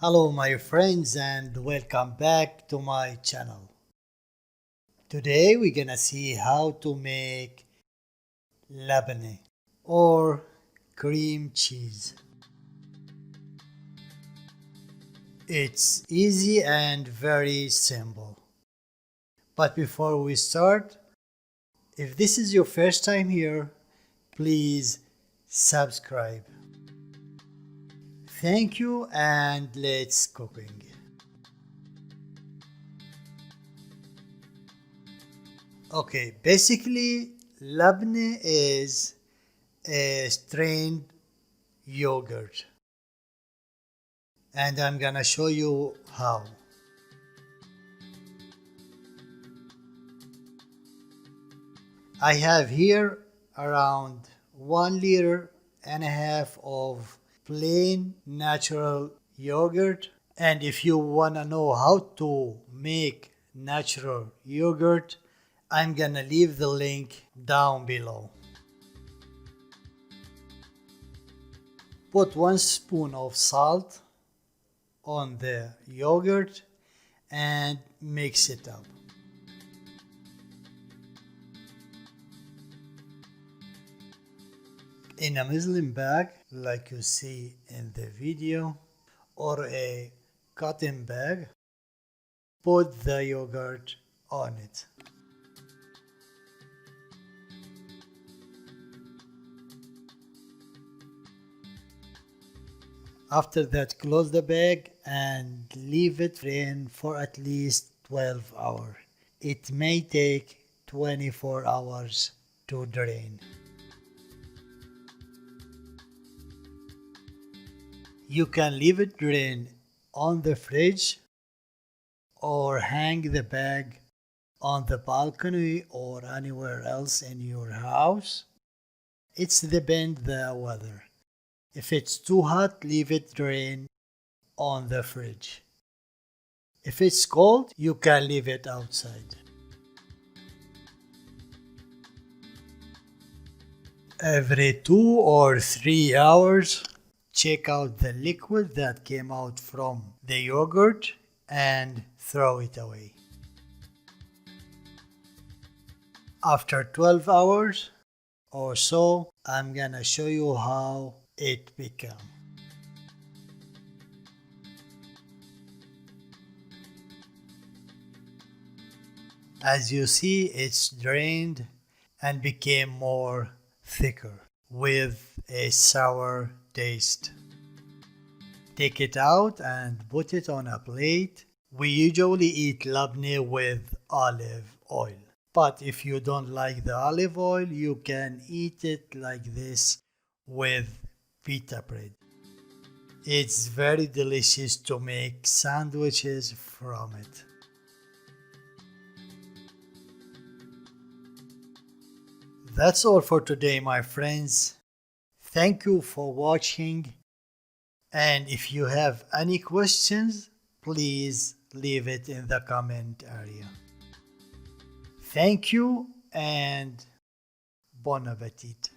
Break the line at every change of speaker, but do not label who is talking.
Hello my friends and welcome back to my channel. Today we're gonna see how to make labane or cream cheese. It's easy and very simple. But before we start, if this is your first time here, please subscribe. Thank you and let's cooking. Okay, basically labne is a strained yogurt and I'm gonna show you how. I have here around 1.5 liters of plain natural yogurt, and if you wanna know how to make natural yogurt, I'm gonna leave the link down below. Put 1 spoon of salt on the yogurt and mix it up. In a muslin bag like you see in the video or a cotton bag, put the yogurt on it. After that, close the bag and leave it in for at least 12 hours. It may take 24 hours to drain. You can leave it drain on the fridge or hang the bag on the balcony or anywhere else in your house. It's depends the weather. If it's too hot, leave it drain on the fridge. If it's cold, you can leave it outside. Every 2 or 3 hours, check out the liquid that came out from the yogurt and throw it away. After 12 hours or so, I'm gonna show you how it become. As you see, it's drained and became more thicker with a sour taste. Take it out and put it on a plate. We usually eat labne with olive oil, but if you don't like the olive oil, you can eat it like this with pita bread. It's very delicious to make sandwiches from it. That's all for today, my friends. Thank you for watching, and if you have any questions, please leave it in the comment area. Thank you and bon appetit.